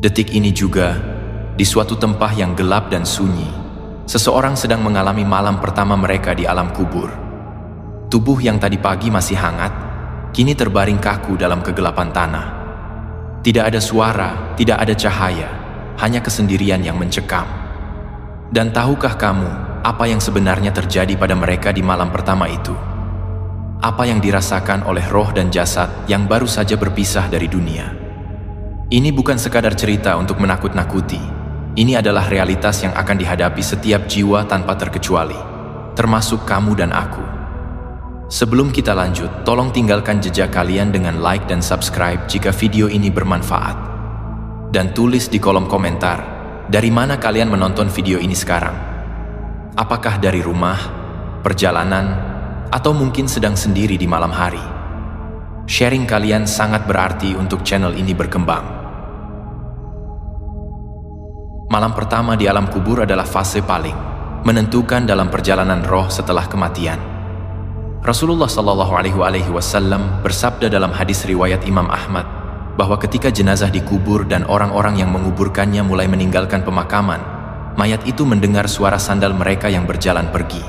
Detik ini juga, di suatu tempat yang gelap dan sunyi, seseorang sedang mengalami malam pertama mereka di alam kubur. Tubuh yang tadi pagi masih hangat, kini terbaring kaku dalam kegelapan tanah. Tidak ada suara, tidak ada cahaya, hanya kesendirian yang mencekam. Dan tahukah kamu apa yang sebenarnya terjadi pada mereka di malam pertama itu? Apa yang dirasakan oleh roh dan jasad yang baru saja berpisah dari dunia? Ini bukan sekadar cerita untuk menakut-nakuti. Ini adalah realitas yang akan dihadapi setiap jiwa tanpa terkecuali, termasuk kamu dan aku. Sebelum kita lanjut, tolong tinggalkan jejak kalian dengan like dan subscribe jika video ini bermanfaat. Dan tulis di kolom komentar, dari mana kalian menonton video ini sekarang? Apakah dari rumah, perjalanan, atau mungkin sedang sendiri di malam hari? Sharing kalian sangat berarti untuk channel ini berkembang. Malam pertama di alam kubur adalah fase paling menentukan dalam perjalanan roh setelah kematian. Rasulullah SAW bersabda dalam hadis riwayat Imam Ahmad bahwa ketika jenazah dikubur dan orang-orang yang menguburkannya mulai meninggalkan pemakaman, mayat itu mendengar suara sandal mereka yang berjalan pergi.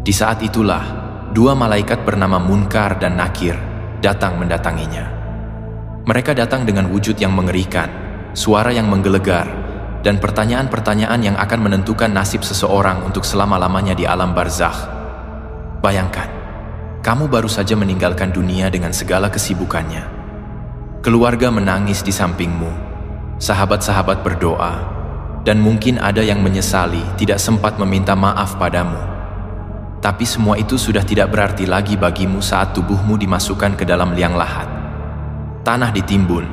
Di saat itulah, dua malaikat bernama Munkar dan Nakir datang mendatanginya. Mereka datang dengan wujud yang mengerikan, suara yang menggelegar, dan pertanyaan-pertanyaan yang akan menentukan nasib seseorang untuk selama-lamanya di alam barzakh. Bayangkan, kamu baru saja meninggalkan dunia dengan segala kesibukannya. Keluarga menangis di sampingmu, sahabat-sahabat berdoa, dan mungkin ada yang menyesali tidak sempat meminta maaf padamu. Tapi semua itu sudah tidak berarti lagi bagimu saat tubuhmu dimasukkan ke dalam liang lahat. Tanah ditimbun,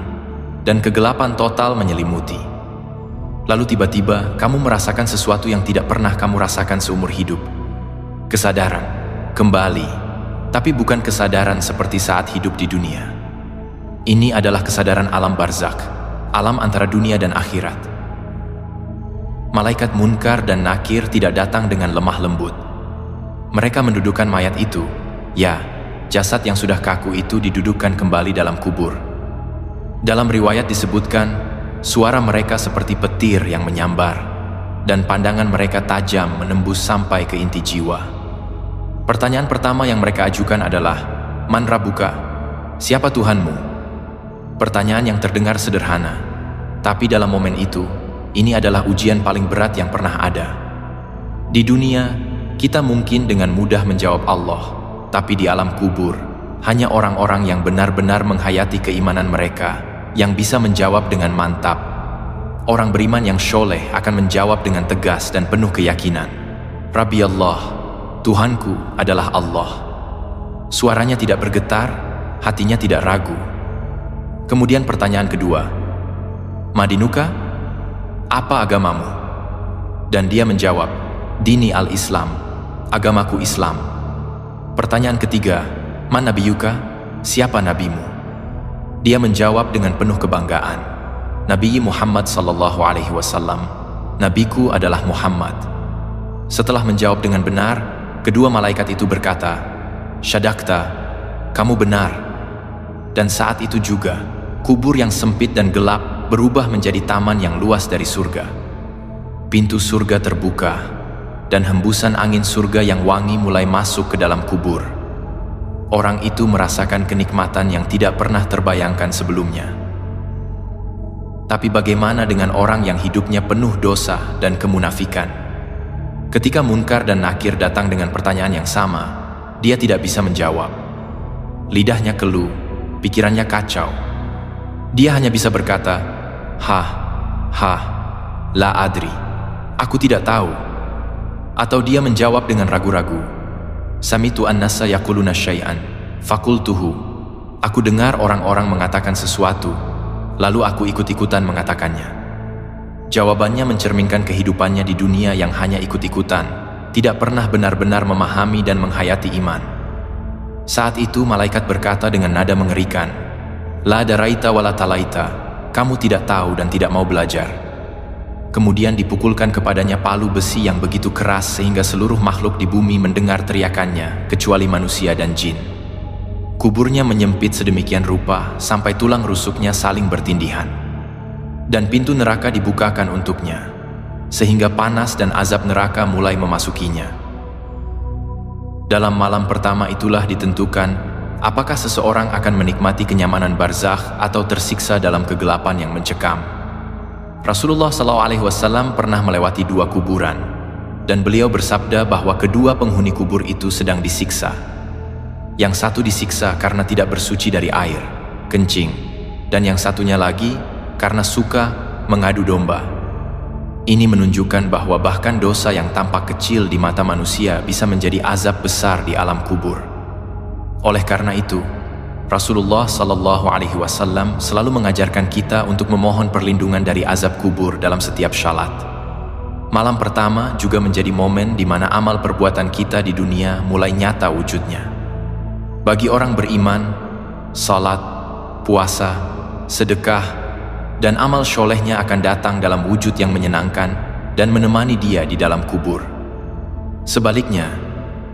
dan kegelapan total menyelimuti. Lalu tiba-tiba kamu merasakan sesuatu yang tidak pernah kamu rasakan seumur hidup. Kesadaran, kembali, tapi bukan kesadaran seperti saat hidup di dunia. Ini adalah kesadaran alam barzakh, alam antara dunia dan akhirat. Malaikat Munkar dan Nakir tidak datang dengan lemah lembut. Mereka mendudukkan mayat itu, ya, jasad yang sudah kaku itu didudukkan kembali dalam kubur. Dalam riwayat disebutkan, suara mereka seperti petir yang menyambar, dan pandangan mereka tajam menembus sampai ke inti jiwa. Pertanyaan pertama yang mereka ajukan adalah, Man Rabbuka? Siapa Tuhanmu? Pertanyaan yang terdengar sederhana, tapi dalam momen itu, ini adalah ujian paling berat yang pernah ada. Di dunia, kita mungkin dengan mudah menjawab Allah, tapi di alam kubur, hanya orang-orang yang benar-benar menghayati keimanan mereka yang bisa menjawab dengan mantap. Orang beriman yang syoleh akan menjawab dengan tegas dan penuh keyakinan. Rabbi Allah, Tuhanku adalah Allah. Suaranya tidak bergetar, hatinya tidak ragu. Kemudian pertanyaan kedua, Madinuka? Apa agamamu? Dan dia menjawab, Dini al-Islam, agamaku Islam. Pertanyaan ketiga, Man Nabiyuka? Siapa nabimu? Dia menjawab dengan penuh kebanggaan, Nabi Muhammad SAW, Nabiku adalah Muhammad. Setelah menjawab dengan benar, kedua malaikat itu berkata, Syadakta, kamu benar. Dan saat itu juga, kubur yang sempit dan gelap berubah menjadi taman yang luas dari surga. Pintu surga terbuka, dan hembusan angin surga yang wangi mulai masuk ke dalam kubur. Orang itu merasakan kenikmatan yang tidak pernah terbayangkan sebelumnya. Tapi bagaimana dengan orang yang hidupnya penuh dosa dan kemunafikan? Ketika Munkar dan Nakir datang dengan pertanyaan yang sama, dia tidak bisa menjawab. Lidahnya keluh, pikirannya kacau. Dia hanya bisa berkata, la adri, aku tidak tahu. Atau dia menjawab dengan ragu-ragu, Samitu an-nasa yaquluna syai'an, fakultuhu. Aku dengar orang-orang mengatakan sesuatu, lalu aku ikut-ikutan mengatakannya. Jawabannya mencerminkan kehidupannya di dunia yang hanya ikut-ikutan, tidak pernah benar-benar memahami dan menghayati iman. Saat itu malaikat berkata dengan nada mengerikan, La daraita wala talaita, kamu tidak tahu dan tidak mau belajar. Kemudian dipukulkan kepadanya palu besi yang begitu keras sehingga seluruh makhluk di bumi mendengar teriakannya, kecuali manusia dan jin. Kuburnya menyempit sedemikian rupa sampai tulang rusuknya saling bertindihan. dan pintu neraka dibukakan untuknya, sehingga panas dan azab neraka mulai memasukinya. Dalam malam pertama itulah ditentukan apakah seseorang akan menikmati kenyamanan barzakh atau tersiksa dalam kegelapan yang mencekam. Rasulullah SAW pernah melewati 2 kuburan, dan beliau bersabda bahwa kedua penghuni kubur itu sedang disiksa. Yang satu disiksa karena tidak bersuci dari air, kencing, dan yang satunya lagi karena suka mengadu domba. Ini menunjukkan bahwa bahkan dosa yang tampak kecil di mata manusia bisa menjadi azab besar di alam kubur. Oleh karena itu, Rasulullah SAW selalu mengajarkan kita untuk memohon perlindungan dari azab kubur dalam setiap syalat. Malam pertama juga menjadi momen di mana amal perbuatan kita di dunia mulai nyata wujudnya. Bagi orang beriman, salat, puasa, sedekah, dan amal solehnya akan datang dalam wujud yang menyenangkan dan menemani dia di dalam kubur. Sebaliknya,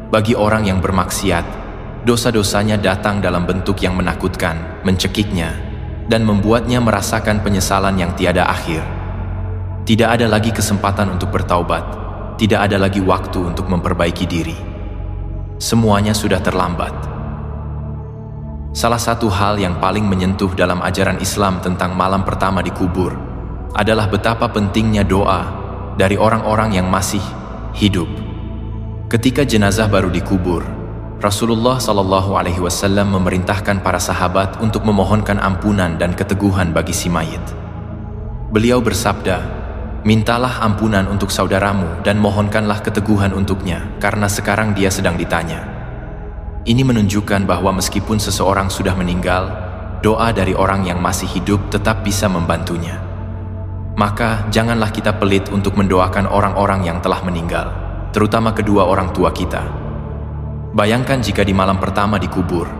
bagi orang yang bermaksiat, dosa-dosanya datang dalam bentuk yang menakutkan, mencekiknya, dan membuatnya merasakan penyesalan yang tiada akhir. Tidak ada lagi kesempatan untuk bertaubat, tidak ada lagi waktu untuk memperbaiki diri. Semuanya sudah terlambat. Salah satu hal yang paling menyentuh dalam ajaran Islam tentang malam pertama di kubur adalah betapa pentingnya doa dari orang-orang yang masih hidup. Ketika jenazah baru dikubur, Rasulullah SAW memerintahkan para sahabat untuk memohonkan ampunan dan keteguhan bagi si mayit. Beliau bersabda, "Mintalah ampunan untuk saudaramu dan mohonkanlah keteguhan untuknya, karena sekarang dia sedang ditanya." Ini menunjukkan bahwa meskipun seseorang sudah meninggal, doa dari orang yang masih hidup tetap bisa membantunya. Maka janganlah kita pelit untuk mendoakan orang-orang yang telah meninggal, terutama kedua orang tua kita. Bayangkan jika di malam pertama dikubur,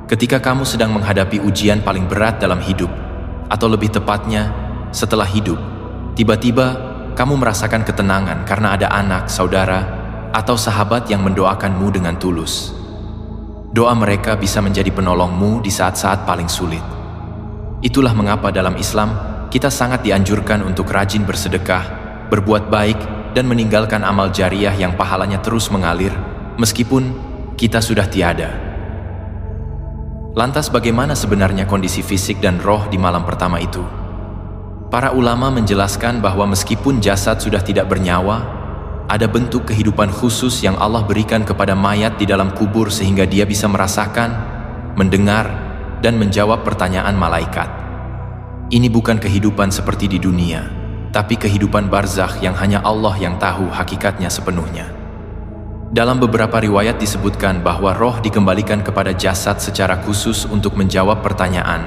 ketika kamu sedang menghadapi ujian paling berat dalam hidup, atau lebih tepatnya, setelah hidup, tiba-tiba kamu merasakan ketenangan karena ada anak, saudara, atau sahabat yang mendoakanmu dengan tulus. Doa mereka bisa menjadi penolongmu di saat-saat paling sulit. Itulah mengapa dalam Islam kita sangat dianjurkan untuk rajin bersedekah, berbuat baik, dan meninggalkan amal jariah yang pahalanya terus mengalir meskipun kita sudah tiada. Lantas bagaimana sebenarnya kondisi fisik dan roh di malam pertama itu? Para ulama menjelaskan bahwa meskipun jasad sudah tidak bernyawa, ada bentuk kehidupan khusus yang Allah berikan kepada mayat di dalam kubur sehingga dia bisa merasakan, mendengar, dan menjawab pertanyaan malaikat. Ini bukan kehidupan seperti di dunia, tapi kehidupan barzakh yang hanya Allah yang tahu hakikatnya sepenuhnya. Dalam beberapa riwayat disebutkan bahwa roh dikembalikan kepada jasad secara khusus untuk menjawab pertanyaan,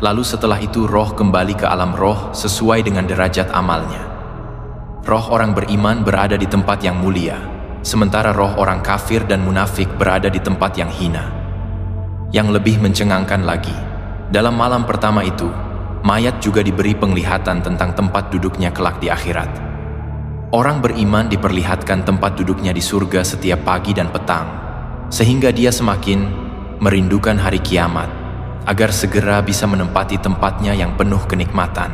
lalu setelah itu roh kembali ke alam roh sesuai dengan derajat amalnya. Roh orang beriman berada di tempat yang mulia, sementara roh orang kafir dan munafik berada di tempat yang hina. Yang lebih mencengangkan lagi, dalam malam pertama itu, mayat juga diberi penglihatan tentang tempat duduknya kelak di akhirat. Orang beriman diperlihatkan tempat duduknya di surga setiap pagi dan petang, sehingga dia semakin merindukan hari kiamat, agar segera bisa menempati tempatnya yang penuh kenikmatan.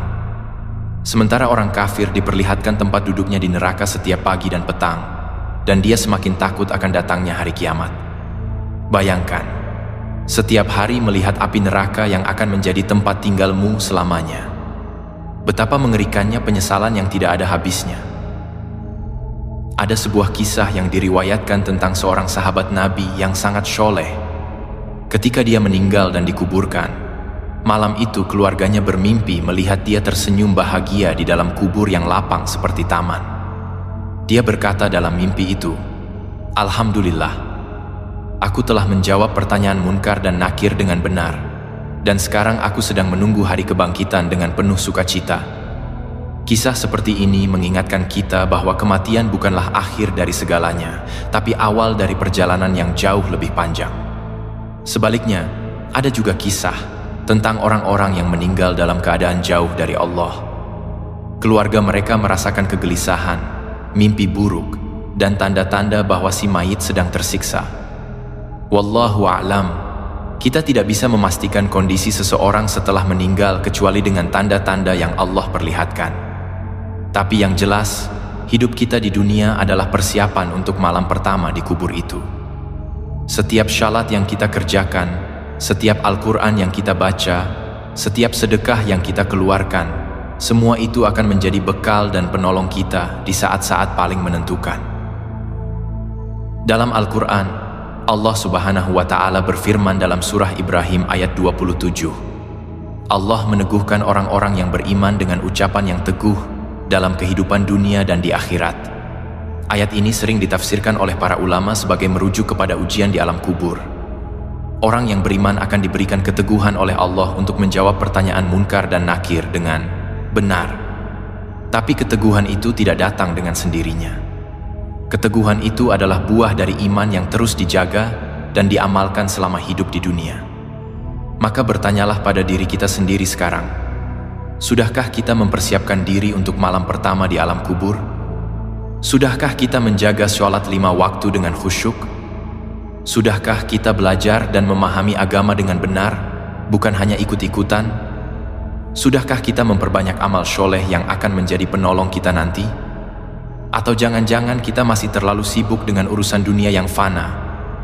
Sementara orang kafir diperlihatkan tempat duduknya di neraka setiap pagi dan petang, dan dia semakin takut akan datangnya hari kiamat. Bayangkan, setiap hari melihat api neraka yang akan menjadi tempat tinggalmu selamanya. Betapa mengerikannya penyesalan yang tidak ada habisnya. Ada sebuah kisah yang diriwayatkan tentang seorang sahabat Nabi yang sangat soleh. Ketika dia meninggal dan dikuburkan, malam itu keluarganya bermimpi melihat dia tersenyum bahagia di dalam kubur yang lapang seperti taman. Dia berkata dalam mimpi itu, "Alhamdulillah, aku telah menjawab pertanyaan Munkar dan Nakir dengan benar, dan sekarang aku sedang menunggu hari kebangkitan dengan penuh sukacita." Kisah seperti ini mengingatkan kita bahwa kematian bukanlah akhir dari segalanya, tapi awal dari perjalanan yang jauh lebih panjang. Sebaliknya, ada juga kisah tentang orang-orang yang meninggal dalam keadaan jauh dari Allah. Keluarga mereka merasakan kegelisahan, mimpi buruk, dan tanda-tanda bahwa si mayit sedang tersiksa. Wallahu a'lam kita tidak bisa memastikan kondisi seseorang setelah meninggal kecuali dengan tanda-tanda yang Allah perlihatkan. Tapi yang jelas, hidup kita di dunia adalah persiapan untuk malam pertama di kubur itu. Setiap syalat yang kita kerjakan, setiap Al-Quran yang kita baca, setiap sedekah yang kita keluarkan, semua itu akan menjadi bekal dan penolong kita di saat-saat paling menentukan. Dalam Al-Quran, Allah Subhanahu wa Ta'ala berfirman dalam surah Ibrahim ayat 27. Allah meneguhkan orang-orang yang beriman dengan ucapan yang teguh dalam kehidupan dunia dan di akhirat. Ayat ini sering ditafsirkan oleh para ulama sebagai merujuk kepada ujian di alam kubur. Orang yang beriman akan diberikan keteguhan oleh Allah untuk menjawab pertanyaan munkar dan nakir dengan benar. Tapi keteguhan itu tidak datang dengan sendirinya. Keteguhan itu adalah buah dari iman yang terus dijaga dan diamalkan selama hidup di dunia. Maka bertanyalah pada diri kita sendiri sekarang, sudahkah kita mempersiapkan diri untuk malam pertama di alam kubur? Sudahkah kita menjaga sholat 5 waktu dengan khusyuk? Sudahkah kita belajar dan memahami agama dengan benar, bukan hanya ikut-ikutan? Sudahkah kita memperbanyak amal soleh yang akan menjadi penolong kita nanti? Atau jangan-jangan kita masih terlalu sibuk dengan urusan dunia yang fana,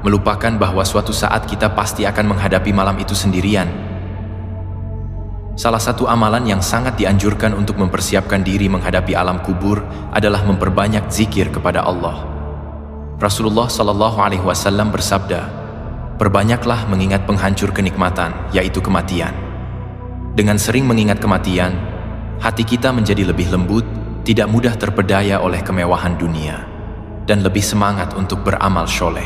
melupakan bahwa suatu saat kita pasti akan menghadapi malam itu sendirian? Salah satu amalan yang sangat dianjurkan untuk mempersiapkan diri menghadapi alam kubur adalah memperbanyak zikir kepada Allah. Rasulullah SAW bersabda, "Perbanyaklah mengingat penghancur kenikmatan, yaitu kematian." Dengan sering mengingat kematian, hati kita menjadi lebih lembut, tidak mudah terpedaya oleh kemewahan dunia, dan lebih semangat untuk beramal soleh.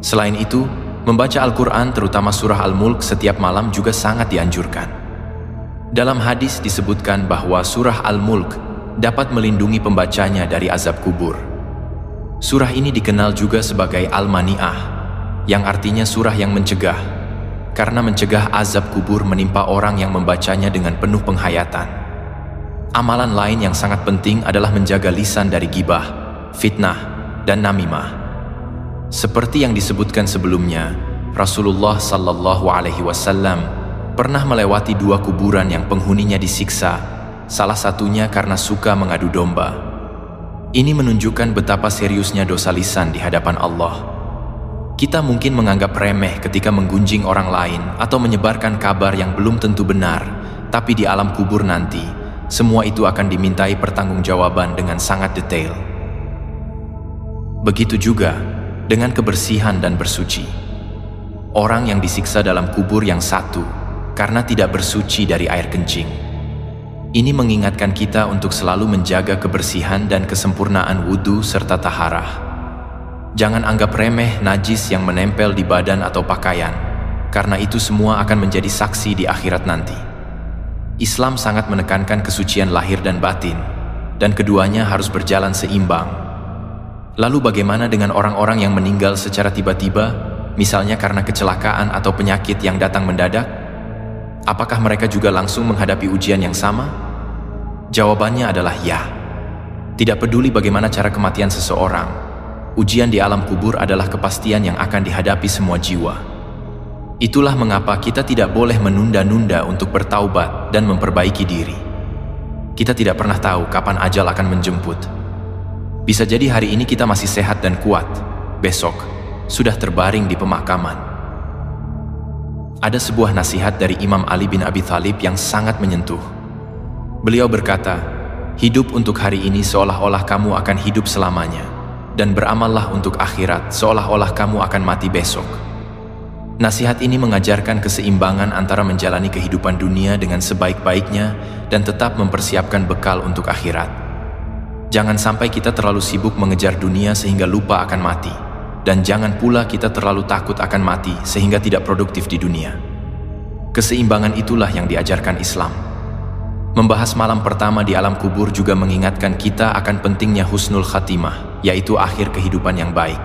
Selain itu, membaca Al-Quran terutama surah Al-Mulk setiap malam juga sangat dianjurkan. Dalam hadis disebutkan bahwa surah Al-Mulk dapat melindungi pembacanya dari azab kubur. Surah ini dikenal juga sebagai Al-Mani'ah, yang artinya surah yang mencegah, karena mencegah azab kubur menimpa orang yang membacanya dengan penuh penghayatan. Amalan lain yang sangat penting adalah menjaga lisan dari gibah, fitnah, dan namimah. Seperti yang disebutkan sebelumnya, Rasulullah SAW pernah melewati 2 kuburan yang penghuninya disiksa, salah satunya karena suka mengadu domba. Ini menunjukkan betapa seriusnya dosa lisan di hadapan Allah. Kita mungkin menganggap remeh ketika menggunjing orang lain atau menyebarkan kabar yang belum tentu benar, tapi di alam kubur nanti, semua itu akan dimintai pertanggungjawaban dengan sangat detail. Begitu juga dengan kebersihan dan bersuci. Orang yang disiksa dalam kubur yang satu karena tidak bersuci dari air kencing. Ini mengingatkan kita untuk selalu menjaga kebersihan dan kesempurnaan wudhu serta taharah. Jangan anggap remeh najis yang menempel di badan atau pakaian, karena itu semua akan menjadi saksi di akhirat nanti. Islam sangat menekankan kesucian lahir dan batin, dan keduanya harus berjalan seimbang. Lalu bagaimana dengan orang-orang yang meninggal secara tiba-tiba, misalnya karena kecelakaan atau penyakit yang datang mendadak? Apakah mereka juga langsung menghadapi ujian yang sama? Jawabannya adalah ya. Tidak peduli bagaimana cara kematian seseorang, ujian di alam kubur adalah kepastian yang akan dihadapi semua jiwa. Itulah mengapa kita tidak boleh menunda-nunda untuk bertaubat dan memperbaiki diri. Kita tidak pernah tahu kapan ajal akan menjemput. Bisa jadi hari ini kita masih sehat dan kuat, besok sudah terbaring di pemakaman. Ada sebuah nasihat dari Imam Ali bin Abi Thalib yang sangat menyentuh. Beliau berkata, "Hidup untuk hari ini seolah-olah kamu akan hidup selamanya, dan beramallah untuk akhirat seolah-olah kamu akan mati besok." Nasihat ini mengajarkan keseimbangan antara menjalani kehidupan dunia dengan sebaik-baiknya dan tetap mempersiapkan bekal untuk akhirat. Jangan sampai kita terlalu sibuk mengejar dunia sehingga lupa akan mati, dan jangan pula kita terlalu takut akan mati sehingga tidak produktif di dunia. Keseimbangan itulah yang diajarkan Islam. Membahas malam pertama di alam kubur juga mengingatkan kita akan pentingnya husnul khatimah, yaitu akhir kehidupan yang baik.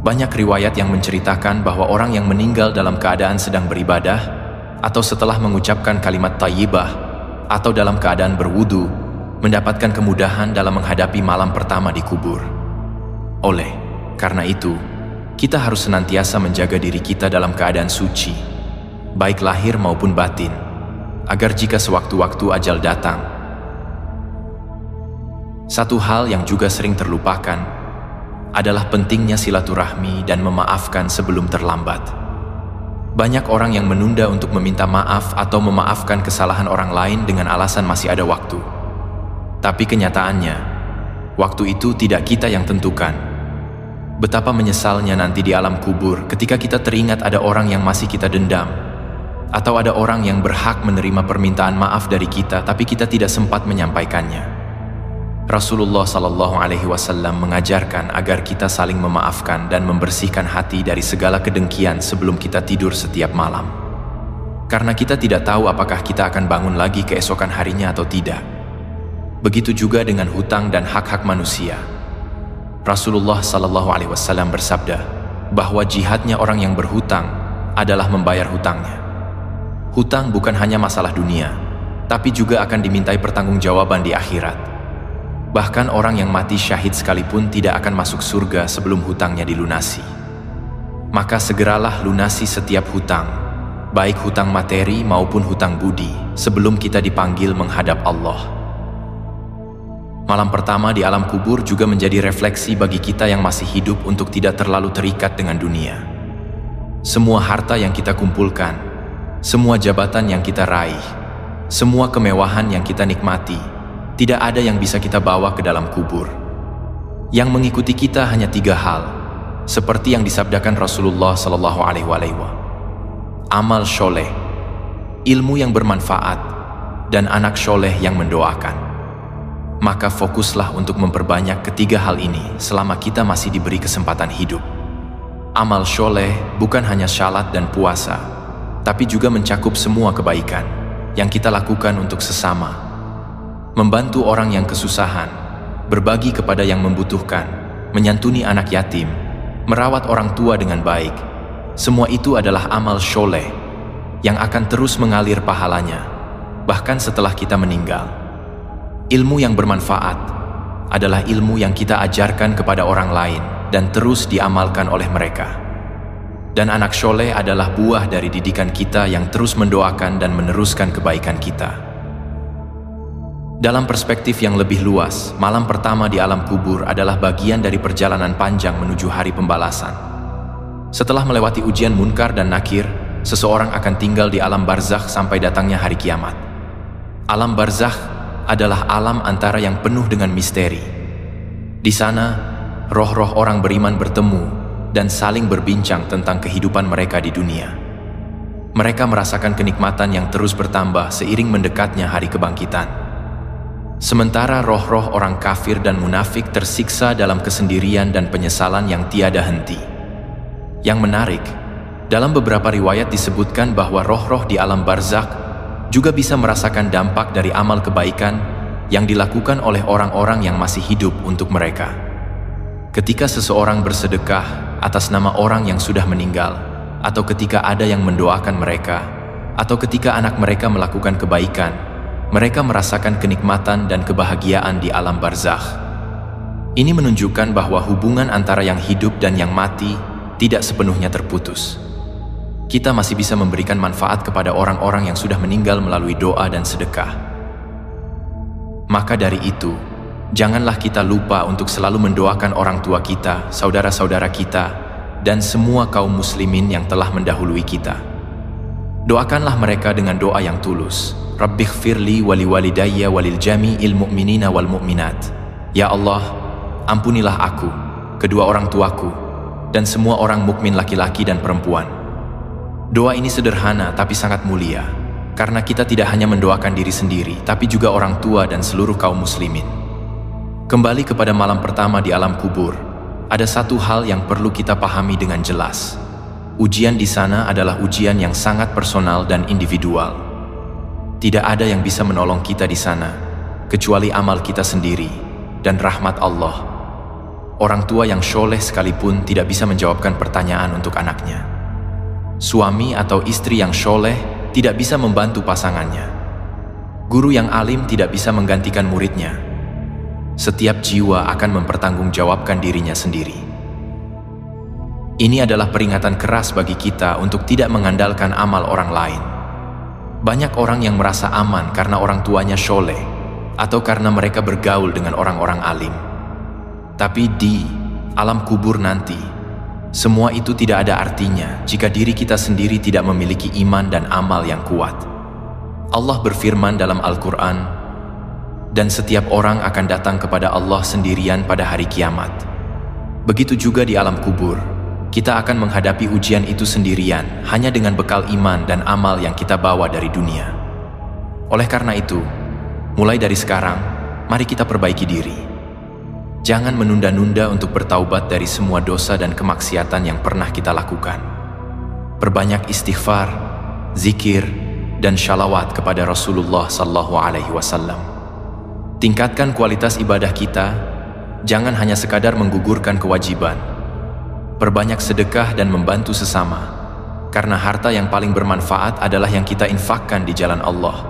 Banyak riwayat yang menceritakan bahwa orang yang meninggal dalam keadaan sedang beribadah, atau setelah mengucapkan kalimat thayyibah, atau dalam keadaan berwudu, mendapatkan kemudahan dalam menghadapi malam pertama di kubur. Oleh karena itu, kita harus senantiasa menjaga diri kita dalam keadaan suci, baik lahir maupun batin, agar jika sewaktu-waktu ajal datang. Satu hal yang juga sering terlupakan adalah pentingnya silaturahmi dan memaafkan sebelum terlambat. Banyak orang yang menunda untuk meminta maaf atau memaafkan kesalahan orang lain dengan alasan masih ada waktu. Tapi kenyataannya, waktu itu tidak kita yang tentukan. Betapa menyesalnya nanti di alam kubur ketika kita teringat ada orang yang masih kita dendam, atau ada orang yang berhak menerima permintaan maaf dari kita tapi kita tidak sempat menyampaikannya. Rasulullah SAW mengajarkan agar kita saling memaafkan dan membersihkan hati dari segala kedengkian sebelum kita tidur setiap malam. Karena kita tidak tahu apakah kita akan bangun lagi keesokan harinya atau tidak. Begitu juga dengan hutang dan hak-hak manusia. Rasulullah SAW bersabda bahwa jihadnya orang yang berhutang adalah membayar hutangnya. Hutang bukan hanya masalah dunia, tapi juga akan dimintai pertanggungjawaban di akhirat. Bahkan orang yang mati syahid sekalipun tidak akan masuk surga sebelum hutangnya dilunasi. Maka segeralah lunasi setiap hutang, baik hutang materi maupun hutang budi, sebelum kita dipanggil menghadap Allah. Malam pertama di alam kubur juga menjadi refleksi bagi kita yang masih hidup untuk tidak terlalu terikat dengan dunia. Semua harta yang kita kumpulkan, semua jabatan yang kita raih, semua kemewahan yang kita nikmati, tidak ada yang bisa kita bawa ke dalam kubur. Yang mengikuti kita hanya 3 hal, seperti yang disabdakan Rasulullah SAW. Amal sholeh, ilmu yang bermanfaat, dan anak sholeh yang mendoakan. Maka fokuslah untuk memperbanyak ketiga hal ini selama kita masih diberi kesempatan hidup. Amal sholeh bukan hanya syalat dan puasa, tapi juga mencakup semua kebaikan yang kita lakukan untuk sesama. Membantu orang yang kesusahan, berbagi kepada yang membutuhkan, menyantuni anak yatim, merawat orang tua dengan baik. Semua itu adalah amal sholeh yang akan terus mengalir pahalanya, bahkan setelah kita meninggal. Ilmu yang bermanfaat adalah ilmu yang kita ajarkan kepada orang lain dan terus diamalkan oleh mereka. Dan anak sholeh adalah buah dari didikan kita yang terus mendoakan dan meneruskan kebaikan kita. Dalam perspektif yang lebih luas, malam pertama di alam kubur adalah bagian dari perjalanan panjang menuju hari pembalasan. Setelah melewati ujian munkar dan nakir, seseorang akan tinggal di alam barzakh sampai datangnya hari kiamat. Alam barzakh adalah alam antara yang penuh dengan misteri. Di sana, roh-roh orang beriman bertemu dan saling berbincang tentang kehidupan mereka di dunia. Mereka merasakan kenikmatan yang terus bertambah seiring mendekatnya hari kebangkitan. Sementara roh-roh orang kafir dan munafik tersiksa dalam kesendirian dan penyesalan yang tiada henti. Yang menarik, dalam beberapa riwayat disebutkan bahwa roh-roh di alam barzakh juga bisa merasakan dampak dari amal kebaikan yang dilakukan oleh orang-orang yang masih hidup untuk mereka. Ketika seseorang bersedekah atas nama orang yang sudah meninggal, atau ketika ada yang mendoakan mereka, atau ketika anak mereka melakukan kebaikan, mereka merasakan kenikmatan dan kebahagiaan di alam barzakh. Ini menunjukkan bahwa hubungan antara yang hidup dan yang mati tidak sepenuhnya terputus. Kita masih bisa memberikan manfaat kepada orang-orang yang sudah meninggal melalui doa dan sedekah. Maka dari itu, janganlah kita lupa untuk selalu mendoakan orang tua kita, saudara-saudara kita, dan semua kaum muslimin yang telah mendahului kita. Doakanlah mereka dengan doa yang tulus. Rabbighfirli wali walidayya walil jami'il mu'minina wal mu'minat. Ya Allah, ampunilah aku, kedua orang tuaku, dan semua orang mukmin laki-laki dan perempuan. Doa ini sederhana tapi sangat mulia, karena kita tidak hanya mendoakan diri sendiri, tapi juga orang tua dan seluruh kaum muslimin. Kembali kepada malam pertama di alam kubur, ada satu hal yang perlu kita pahami dengan jelas. Ujian di sana adalah ujian yang sangat personal dan individual. Tidak ada yang bisa menolong kita di sana, kecuali amal kita sendiri dan rahmat Allah. Orang tua yang sholeh sekalipun tidak bisa menjawabkan pertanyaan untuk anaknya. Suami atau istri yang sholeh tidak bisa membantu pasangannya. Guru yang alim tidak bisa menggantikan muridnya. Setiap jiwa akan mempertanggungjawabkan dirinya sendiri. Ini adalah peringatan keras bagi kita untuk tidak mengandalkan amal orang lain. Banyak orang yang merasa aman karena orang tuanya sholeh, atau karena mereka bergaul dengan orang-orang alim. Tapi di alam kubur nanti, semua itu tidak ada artinya jika diri kita sendiri tidak memiliki iman dan amal yang kuat. Allah berfirman dalam Al-Quran, "Dan setiap orang akan datang kepada Allah sendirian pada hari kiamat." Begitu juga di alam kubur, kita akan menghadapi ujian itu sendirian hanya dengan bekal iman dan amal yang kita bawa dari dunia. Oleh karena itu, mulai dari sekarang, mari kita perbaiki diri. Jangan menunda-nunda untuk bertaubat dari semua dosa dan kemaksiatan yang pernah kita lakukan. Perbanyak istighfar, zikir, dan shalawat kepada Rasulullah SAW. Tingkatkan kualitas ibadah kita, jangan hanya sekadar menggugurkan kewajiban. Perbanyak sedekah dan membantu sesama, karena harta yang paling bermanfaat adalah yang kita infakkan di jalan Allah.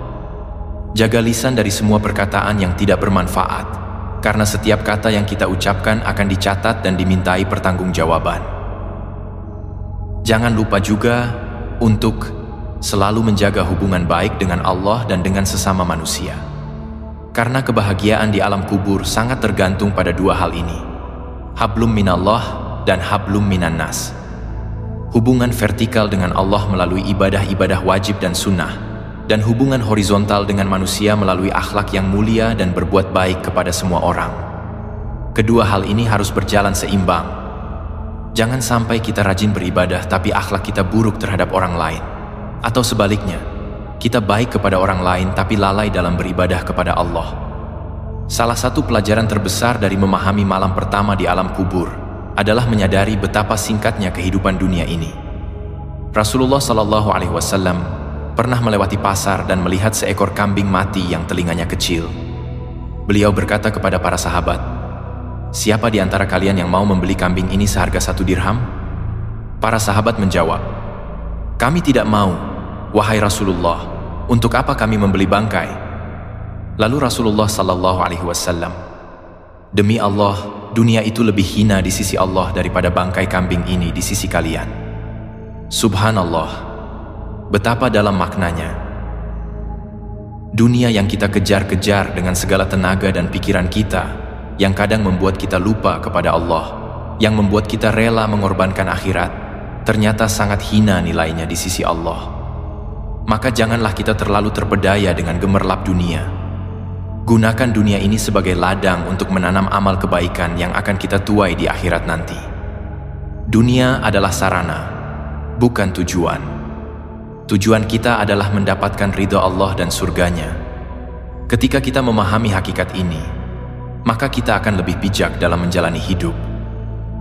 Jaga lisan dari semua perkataan yang tidak bermanfaat, karena setiap kata yang kita ucapkan akan dicatat dan dimintai pertanggungjawaban. Jangan lupa juga untuk selalu menjaga hubungan baik dengan Allah dan dengan sesama manusia. Karena kebahagiaan di alam kubur sangat tergantung pada dua hal ini, hablum minallah dan hablum minan nas. Hubungan vertikal dengan Allah melalui ibadah-ibadah wajib dan sunnah, dan hubungan horizontal dengan manusia melalui akhlak yang mulia dan berbuat baik kepada semua orang. Kedua hal ini harus berjalan seimbang. Jangan sampai kita rajin beribadah tapi akhlak kita buruk terhadap orang lain, atau sebaliknya, kita baik kepada orang lain tapi lalai dalam beribadah kepada Allah. Salah satu pelajaran terbesar dari memahami malam pertama di alam kubur adalah menyadari betapa singkatnya kehidupan dunia ini. Rasulullah SAW pernah melewati pasar dan melihat seekor kambing mati yang telinganya kecil. Beliau berkata kepada para sahabat, "Siapa di antara kalian yang mau membeli kambing ini seharga 1 dirham?" Para sahabat menjawab, "Kami tidak mau, wahai Rasulullah, untuk apa kami membeli bangkai?" Lalu Rasulullah SAW, "Demi Allah, dunia itu lebih hina di sisi Allah daripada bangkai kambing ini di sisi kalian." Subhanallah, betapa dalam maknanya. Dunia yang kita kejar-kejar dengan segala tenaga dan pikiran kita, yang kadang membuat kita lupa kepada Allah, yang membuat kita rela mengorbankan akhirat, ternyata sangat hina nilainya di sisi Allah. Maka janganlah kita terlalu terpedaya dengan gemerlap dunia. Gunakan dunia ini sebagai ladang untuk menanam amal kebaikan yang akan kita tuai di akhirat nanti. Dunia adalah sarana, bukan tujuan. Tujuan kita adalah mendapatkan ridha Allah dan surganya. Ketika kita memahami hakikat ini, maka kita akan lebih bijak dalam menjalani hidup.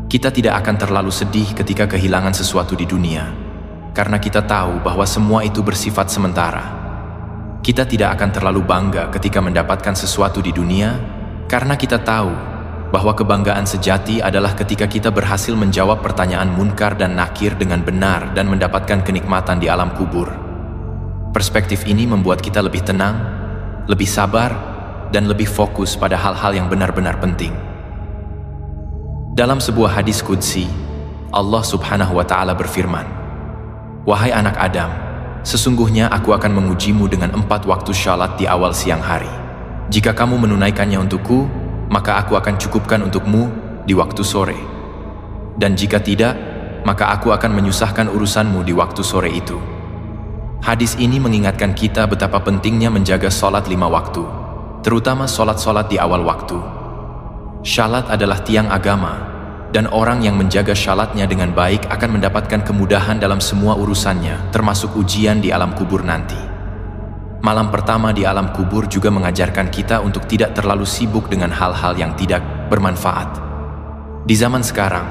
Kita tidak akan terlalu sedih ketika kehilangan sesuatu di dunia, karena kita tahu bahwa semua itu bersifat sementara. Kita tidak akan terlalu bangga ketika mendapatkan sesuatu di dunia, karena kita tahu bahwa kebanggaan sejati adalah ketika kita berhasil menjawab pertanyaan munkar dan nakir dengan benar dan mendapatkan kenikmatan di alam kubur. Perspektif ini membuat kita lebih tenang, lebih sabar, dan lebih fokus pada hal-hal yang benar-benar penting. Dalam sebuah hadis qudsi, Allah Subhanahu wa Ta'ala berfirman, "Wahai anak Adam, sesungguhnya aku akan mengujimu dengan 4 waktu syalat di awal siang hari. Jika kamu menunaikannya untukku, maka aku akan cukupkan untukmu di waktu sore. Dan jika tidak, maka aku akan menyusahkan urusanmu di waktu sore itu." Hadis ini mengingatkan kita betapa pentingnya menjaga sholat 5 waktu, terutama sholat-sholat di awal waktu. Syalat adalah tiang agama, dan orang yang menjaga syalatnya dengan baik akan mendapatkan kemudahan dalam semua urusannya, termasuk ujian di alam kubur nanti. Malam pertama di alam kubur juga mengajarkan kita untuk tidak terlalu sibuk dengan hal-hal yang tidak bermanfaat. Di zaman sekarang,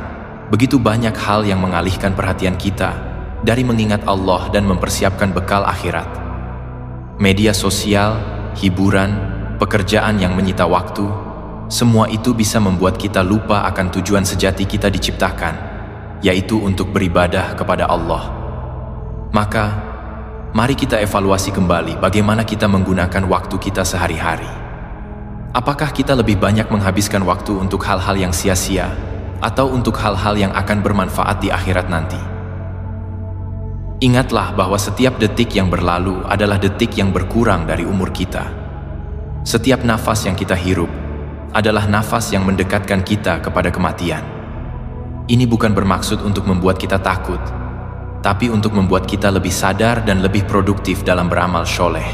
begitu banyak hal yang mengalihkan perhatian kita dari mengingat Allah dan mempersiapkan bekal akhirat. Media sosial, hiburan, pekerjaan yang menyita waktu, semua itu bisa membuat kita lupa akan tujuan sejati kita diciptakan, yaitu untuk beribadah kepada Allah. Maka, mari kita evaluasi kembali bagaimana kita menggunakan waktu kita sehari-hari. Apakah kita lebih banyak menghabiskan waktu untuk hal-hal yang sia-sia, atau untuk hal-hal yang akan bermanfaat di akhirat nanti. Ingatlah bahwa setiap detik yang berlalu adalah detik yang berkurang dari umur kita. Setiap nafas yang kita hirup adalah nafas yang mendekatkan kita kepada kematian. Ini bukan bermaksud untuk membuat kita takut, tapi untuk membuat kita lebih sadar dan lebih produktif dalam beramal soleh.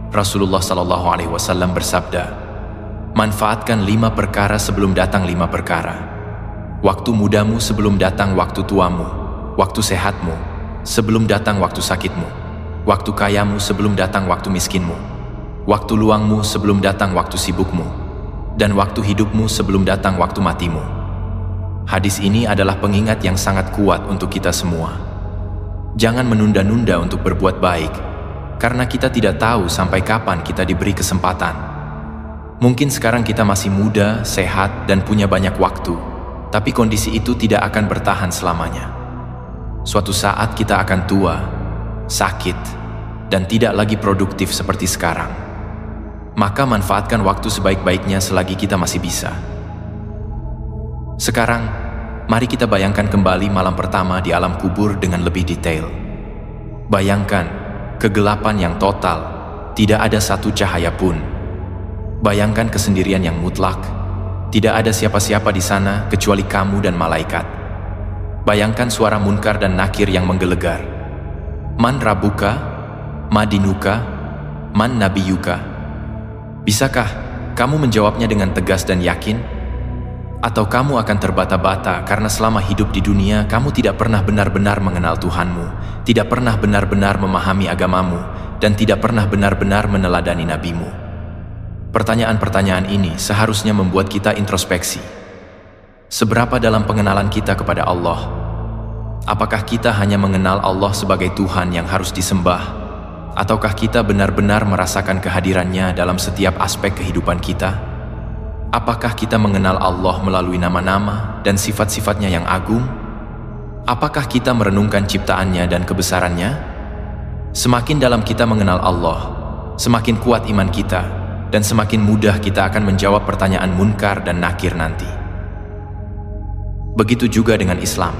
Rasulullah SAW bersabda, manfaatkan 5 perkara sebelum datang 5 perkara. Waktu mudamu sebelum datang waktu tuamu, waktu sehatmu sebelum datang waktu sakitmu, waktu kayamu sebelum datang waktu miskinmu, waktu luangmu sebelum datang waktu sibukmu, dan waktu hidupmu sebelum datang waktu matimu. Hadis ini adalah pengingat yang sangat kuat untuk kita semua. Jangan menunda-nunda untuk berbuat baik, karena kita tidak tahu sampai kapan kita diberi kesempatan. Mungkin sekarang kita masih muda, sehat, dan punya banyak waktu, tapi kondisi itu tidak akan bertahan selamanya. Suatu saat kita akan tua, sakit, dan tidak lagi produktif seperti sekarang. Maka manfaatkan waktu sebaik-baiknya selagi kita masih bisa. Sekarang, mari kita bayangkan kembali malam pertama di alam kubur dengan lebih detail. Bayangkan kegelapan yang total, tidak ada satu cahaya pun. Bayangkan kesendirian yang mutlak, tidak ada siapa-siapa di sana kecuali kamu dan malaikat. Bayangkan suara Munkar dan Nakir yang menggelegar. Man Rabbuka, Ma Dinuka, Man Nabiyuka. Bisakah kamu menjawabnya dengan tegas dan yakin? Atau kamu akan terbata-bata karena selama hidup di dunia kamu tidak pernah benar-benar mengenal Tuhanmu, tidak pernah benar-benar memahami agamamu, dan tidak pernah benar-benar meneladani nabimu? Pertanyaan-pertanyaan ini seharusnya membuat kita introspeksi. Seberapa dalam pengenalan kita kepada Allah? Apakah kita hanya mengenal Allah sebagai Tuhan yang harus disembah? Ataukah kita benar-benar merasakan kehadirannya dalam setiap aspek kehidupan kita? Apakah kita mengenal Allah melalui nama-nama dan sifat-sifatnya yang agung? Apakah kita merenungkan ciptaannya dan kebesarannya? Semakin dalam kita mengenal Allah, semakin kuat iman kita, dan semakin mudah kita akan menjawab pertanyaan Munkar dan Nakir nanti. Begitu juga dengan Islam.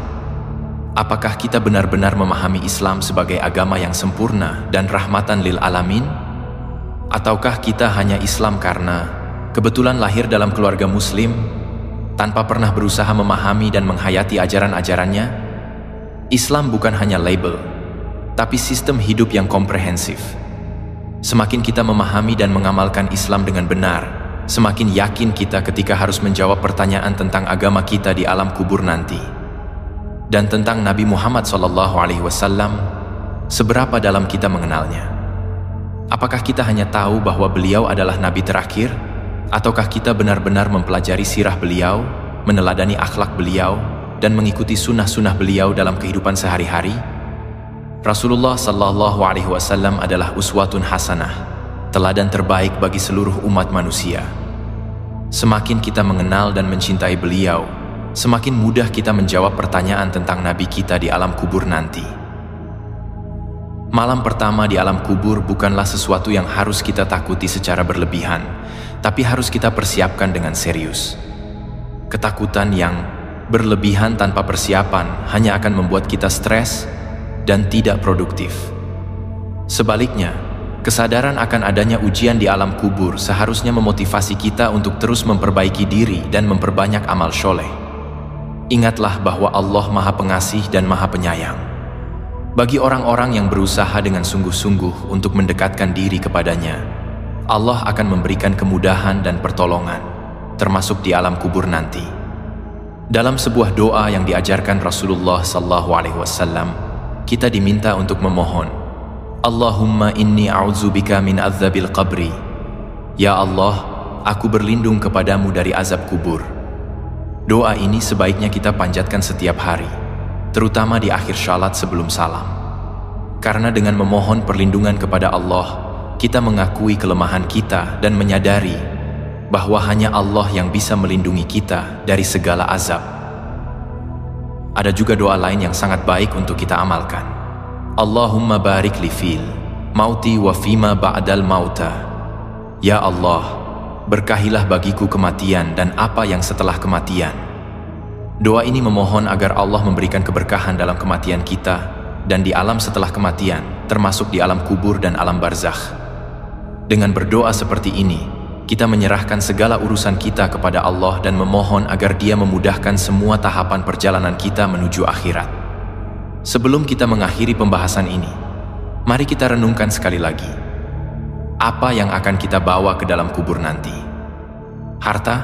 Apakah kita benar-benar memahami Islam sebagai agama yang sempurna dan rahmatan lil alamin? Ataukah kita hanya Islam karena kebetulan lahir dalam keluarga muslim, tanpa pernah berusaha memahami dan menghayati ajaran-ajarannya? Islam bukan hanya label, tapi sistem hidup yang komprehensif. Semakin kita memahami dan mengamalkan Islam dengan benar, semakin yakin kita ketika harus menjawab pertanyaan tentang agama kita di alam kubur nanti. Dan tentang Nabi Muhammad SAW, seberapa dalam kita mengenalnya? Apakah kita hanya tahu bahwa beliau adalah Nabi terakhir? Ataukah kita benar-benar mempelajari sirah beliau, meneladani akhlak beliau, dan mengikuti sunnah-sunnah beliau dalam kehidupan sehari-hari? Rasulullah SAW adalah uswatun hasanah, teladan terbaik bagi seluruh umat manusia. Semakin kita mengenal dan mencintai beliau, semakin mudah kita menjawab pertanyaan tentang Nabi kita di alam kubur nanti. Malam pertama di alam kubur bukanlah sesuatu yang harus kita takuti secara berlebihan, tapi harus kita persiapkan dengan serius. Ketakutan yang berlebihan tanpa persiapan hanya akan membuat kita stres dan tidak produktif. Sebaliknya, kesadaran akan adanya ujian di alam kubur seharusnya memotivasi kita untuk terus memperbaiki diri dan memperbanyak amal soleh. Ingatlah bahwa Allah Maha Pengasih dan Maha Penyayang. Bagi orang-orang yang berusaha dengan sungguh-sungguh untuk mendekatkan diri kepadanya, Allah akan memberikan kemudahan dan pertolongan, termasuk di alam kubur nanti. Dalam sebuah doa yang diajarkan Rasulullah SAW, kita diminta untuk memohon, Allahumma inni a'udzubika min adzabil qabri. Ya Allah, aku berlindung kepadamu dari azab kubur. Doa ini sebaiknya kita panjatkan setiap hari, terutama di akhir syalat sebelum salam. Karena dengan memohon perlindungan kepada Allah, kita mengakui kelemahan kita dan menyadari bahwa hanya Allah yang bisa melindungi kita dari segala azab. Ada juga doa lain yang sangat baik untuk kita amalkan. Allahumma barik li fil mauti wa fima ba'dal mauta. Ya Allah, berkahilah bagiku kematian dan apa yang setelah kematian. Doa ini memohon agar Allah memberikan keberkahan dalam kematian kita dan di alam setelah kematian, termasuk di alam kubur dan alam barzakh. Dengan berdoa seperti ini, kita menyerahkan segala urusan kita kepada Allah dan memohon agar Dia memudahkan semua tahapan perjalanan kita menuju akhirat. Sebelum kita mengakhiri pembahasan ini, mari kita renungkan sekali lagi. Apa yang akan kita bawa ke dalam kubur nanti? Harta?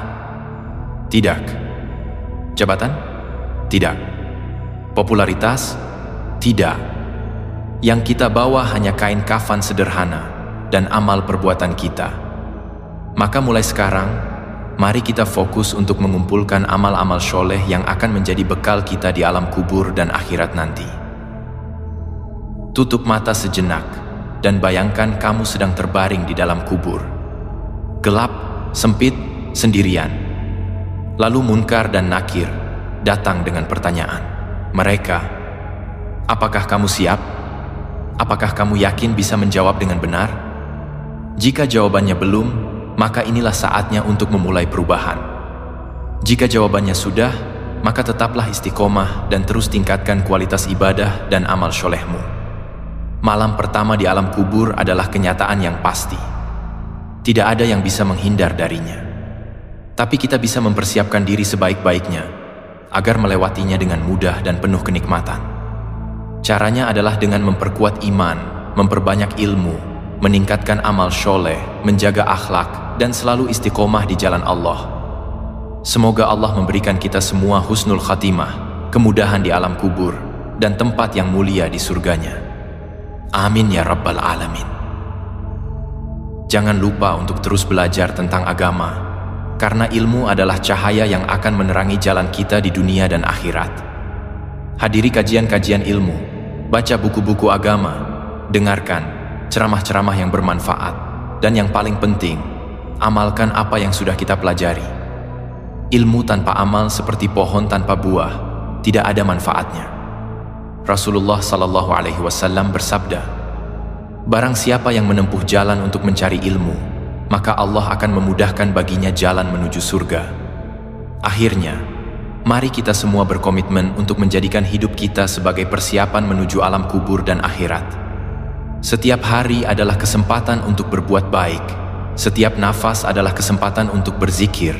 Tidak. Jabatan? Tidak. Popularitas? Tidak. Yang kita bawa hanya kain kafan sederhana dan amal perbuatan kita. Maka mulai sekarang, mari kita fokus untuk mengumpulkan amal-amal soleh yang akan menjadi bekal kita di alam kubur dan akhirat nanti. Tutup mata sejenak dan bayangkan kamu sedang terbaring di dalam kubur. Gelap, sempit, sendirian. Lalu Munkar dan Nakir datang dengan pertanyaan. Mereka, apakah kamu siap? Apakah kamu yakin bisa menjawab dengan benar? Jika jawabannya belum, maka inilah saatnya untuk memulai perubahan. Jika jawabannya sudah, maka tetaplah istiqomah dan terus tingkatkan kualitas ibadah dan amal solehmu. Malam pertama di alam kubur adalah kenyataan yang pasti. Tidak ada yang bisa menghindar darinya. Tapi kita bisa mempersiapkan diri sebaik-baiknya agar melewatinya dengan mudah dan penuh kenikmatan. Caranya adalah dengan memperkuat iman, memperbanyak ilmu, meningkatkan amal soleh, menjaga akhlak, dan selalu istiqomah di jalan Allah. Semoga Allah memberikan kita semua husnul khatimah, kemudahan di alam kubur, dan tempat yang mulia di surganya. Amin ya Rabbal Alamin. Jangan lupa untuk terus belajar tentang agama, karena ilmu adalah cahaya yang akan menerangi jalan kita di dunia dan akhirat. Hadiri kajian-kajian ilmu, baca buku-buku agama, dengarkan ceramah-ceramah yang bermanfaat, dan yang paling penting, amalkan apa yang sudah kita pelajari. Ilmu tanpa amal seperti pohon tanpa buah, tidak ada manfaatnya. Rasulullah SAW bersabda, barang siapa yang menempuh jalan untuk mencari ilmu, maka Allah akan memudahkan baginya jalan menuju surga. Akhirnya, mari kita semua berkomitmen untuk menjadikan hidup kita sebagai persiapan menuju alam kubur dan akhirat. Setiap hari adalah kesempatan untuk berbuat baik, setiap nafas adalah kesempatan untuk berzikir,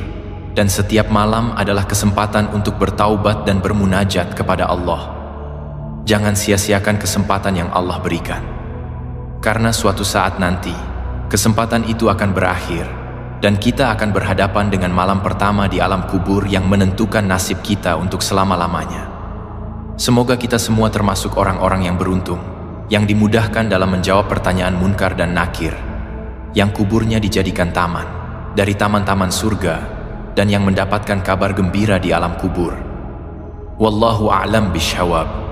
dan setiap malam adalah kesempatan untuk bertaubat dan bermunajat kepada Allah. Jangan sia-siakan kesempatan yang Allah berikan. Karena suatu saat nanti, kesempatan itu akan berakhir, dan kita akan berhadapan dengan malam pertama di alam kubur yang menentukan nasib kita untuk selama-lamanya. Semoga kita semua termasuk orang-orang yang beruntung, yang dimudahkan dalam menjawab pertanyaan Munkar dan Nakir, yang kuburnya dijadikan taman, dari taman-taman surga, dan yang mendapatkan kabar gembira di alam kubur. Wallahu a'lam bishawab.